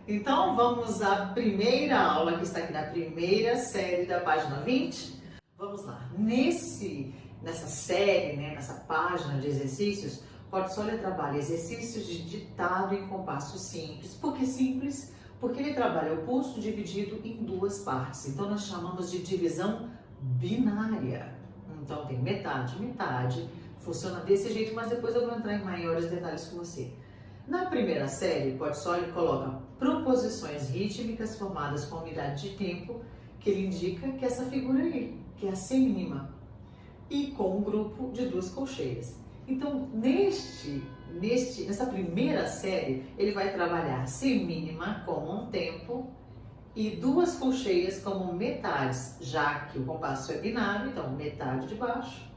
Então vamos à primeira aula que está aqui na primeira série da página 20. Vamos lá. Nessa série, nessa página de exercícios, Portfolio trabalha exercícios de ditado em compasso simples. Por que simples? Porque ele trabalha o pulso dividido em duas partes. Então nós chamamos de divisão binária. Então tem metade, metade. Funciona desse jeito, mas depois eu vou entrar em maiores detalhes com você. Na primeira série, Portfolio coloca proposições rítmicas formadas com unidade de tempo, que ele indica que essa figura aí, que é a semínima, e com um grupo de duas colcheias. Então, nessa primeira série, ele vai trabalhar semínima como um tempo e duas colcheias como metades, já que o compasso é binário, então metade de baixo,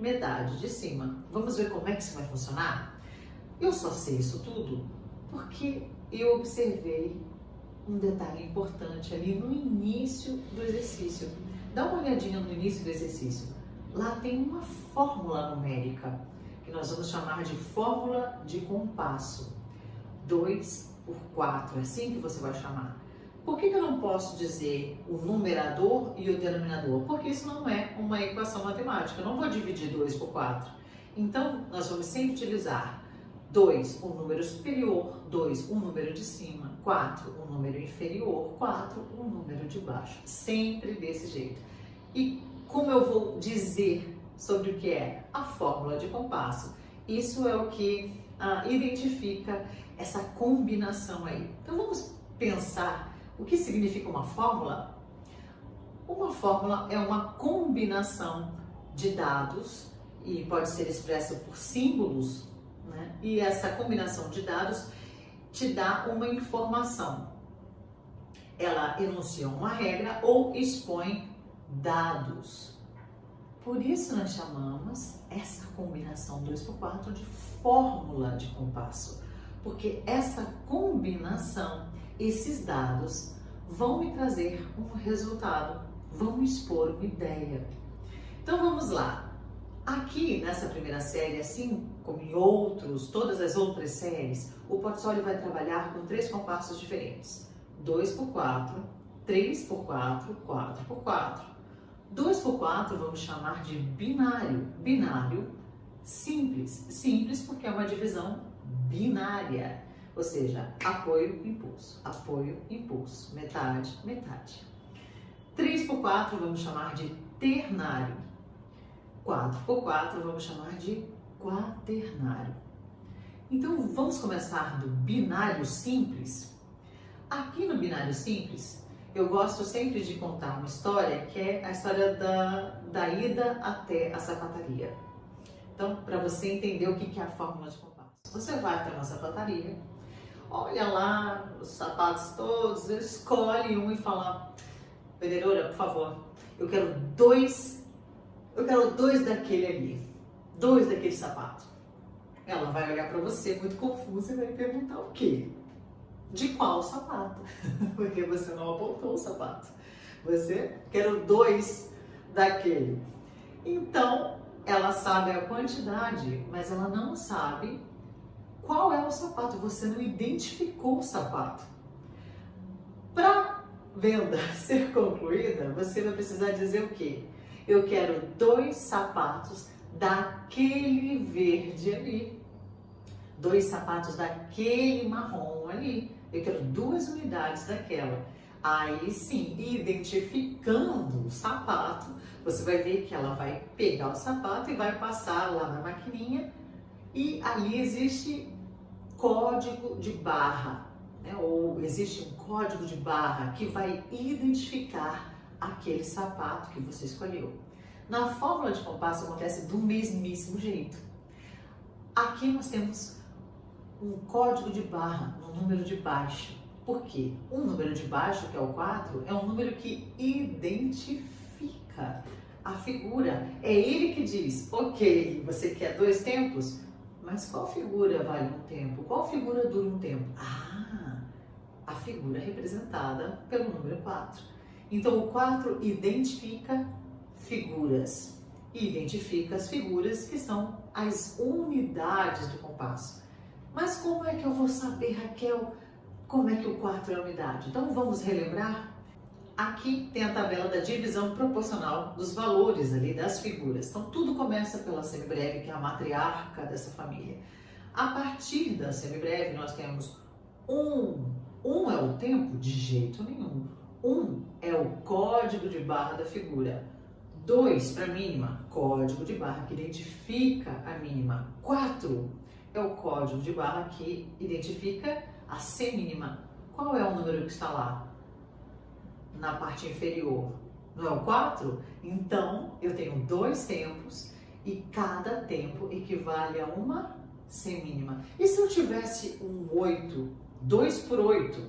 metade de cima. Vamos ver como é que isso vai funcionar? Eu só sei isso tudo porque eu observei um detalhe importante ali no início do exercício. Dá uma olhadinha no início do exercício. Lá tem uma fórmula numérica, que nós vamos chamar de fórmula de compasso. 2 por 4, é assim que você vai chamar. Por que eu não posso dizer o numerador e o denominador? Porque isso não é uma equação matemática. Eu não vou dividir 2 por 4. Então, nós vamos sempre utilizar 2, um número superior, 2, um número de cima, 4, um número inferior, 4, um número de baixo. Sempre desse jeito. E como eu vou dizer sobre o que é a fórmula de compasso? Isso é o que identifica essa combinação aí. Então vamos pensar o que significa uma fórmula? Uma fórmula é uma combinação de dados e pode ser expressa por símbolos, e essa combinação de dados te dá uma informação. Ela enuncia uma regra ou expõe dados. Por isso nós chamamos essa combinação 2 por 4 de fórmula de compasso. Porque essa combinação, esses dados, vão me trazer um resultado, vão expor uma ideia. Então vamos lá. Aqui nessa primeira série, assim como em todas as outras séries, o Portfolio vai trabalhar com 3 compassos diferentes. 2 por 4, 3 por 4, 4 por 4. 2 por 4 vamos chamar de binário. Binário simples. Simples porque é uma divisão binária. Ou seja, apoio, impulso. Metade, metade. 3 por 4 vamos chamar de ternário. 4 por 4 vamos chamar de quaternário. Então vamos começar do binário simples. Aqui no binário simples, eu gosto sempre de contar uma história que é a história da ida até a sapataria. Então, para você entender o que é a fórmula de compasso. Você vai até uma sapataria, olha lá os sapatos todos, escolhe um e fala: vendedora, por favor, eu quero dois daquele ali, 2 daquele sapato. Ela vai olhar para você muito confusa e vai perguntar o quê? De qual sapato? Porque você não apontou o sapato. Você quer 2 daquele. Então, ela sabe a quantidade, mas ela não sabe qual é o sapato. Você não identificou o sapato. Para venda ser concluída, você vai precisar dizer o quê? Eu quero 2 sapatos daquele verde ali. 2 sapatos daquele marrom ali. Eu quero 2 unidades daquela. Aí sim, identificando o sapato, você vai ver que ela vai pegar o sapato e vai passar lá na maquininha. E ali existe código de barra, ou existe um código de barra que vai identificar aquele sapato que você escolheu. Na fórmula de compasso acontece do mesmíssimo jeito. Aqui nós temos um código de barra no número de baixo. Por quê? Um número de baixo, que é o 4, é um número que identifica a figura. É ele que diz: ok, você quer 2 tempos? Mas qual figura vale um tempo? Qual figura dura um tempo? A figura representada pelo número 4. Então, o 4 identifica figuras. E identifica as figuras que são as unidades do compasso. Mas como é que eu vou saber, Raquel, como é que o 4 é a unidade? Então vamos relembrar? Aqui tem a tabela da divisão proporcional dos valores ali das figuras. Então tudo começa pela semibreve, que é a matriarca dessa família. A partir da semibreve nós temos 1. 1 é o tempo? De jeito nenhum. 1 é o código de barra da figura. 2 para mínima, código de barra que identifica a mínima. 4 é o código de barra que identifica a semínima. Qual é o número que está lá na parte inferior? Não é o 4? Então, eu tenho 2 tempos e cada tempo equivale a uma semínima. E se eu tivesse um 8? 2 por 8.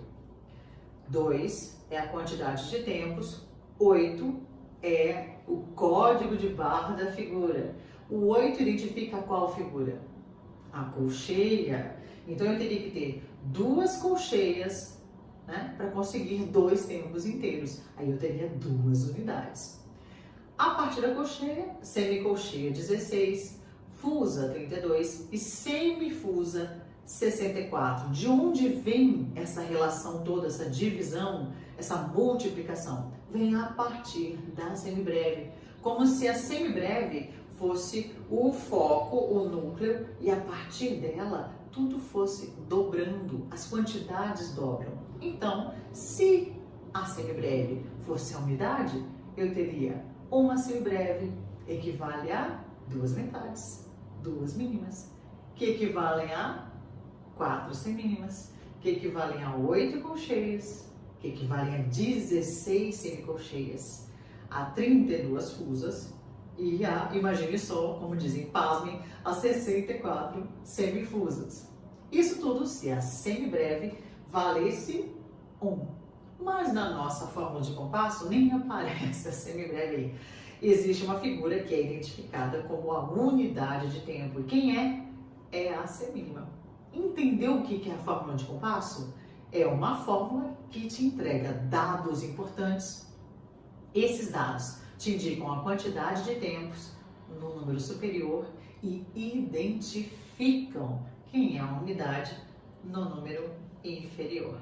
2 é a quantidade de tempos, 8 é o código de barra da figura. O 8 identifica qual figura? A colcheia. Então eu teria que ter 2 colcheias, né, para conseguir 2 tempos inteiros. Aí eu teria 2 unidades. A partir da colcheia, semicolcheia 16, fusa 32 e semifusa 64. De onde vem essa relação toda, essa divisão, essa multiplicação? Vem a partir da semibreve, como se a semibreve fosse o foco, o núcleo, e a partir dela tudo fosse dobrando, as quantidades dobram. Então, se a semibreve fosse a unidade, eu teria uma semibreve equivale a 2 metades, 2 mínimas, que equivalem a 4 semínimas, que equivalem a 8 colcheias, que equivalem a 16 semicolcheias, a 32 fusas e a, imagine só, como dizem, pasmem, a 64 semifusas. Isso tudo se a semibreve valesse 1. Mas na nossa fórmula de compasso nem aparece a semibreve aí. Existe uma figura que é identificada como a unidade de tempo. E quem é? É a semínima. Entendeu o que é a fórmula de compasso? É uma fórmula que te entrega dados importantes. Esses dados te indicam a quantidade de tempos no número superior e identificam quem é a unidade no número inferior.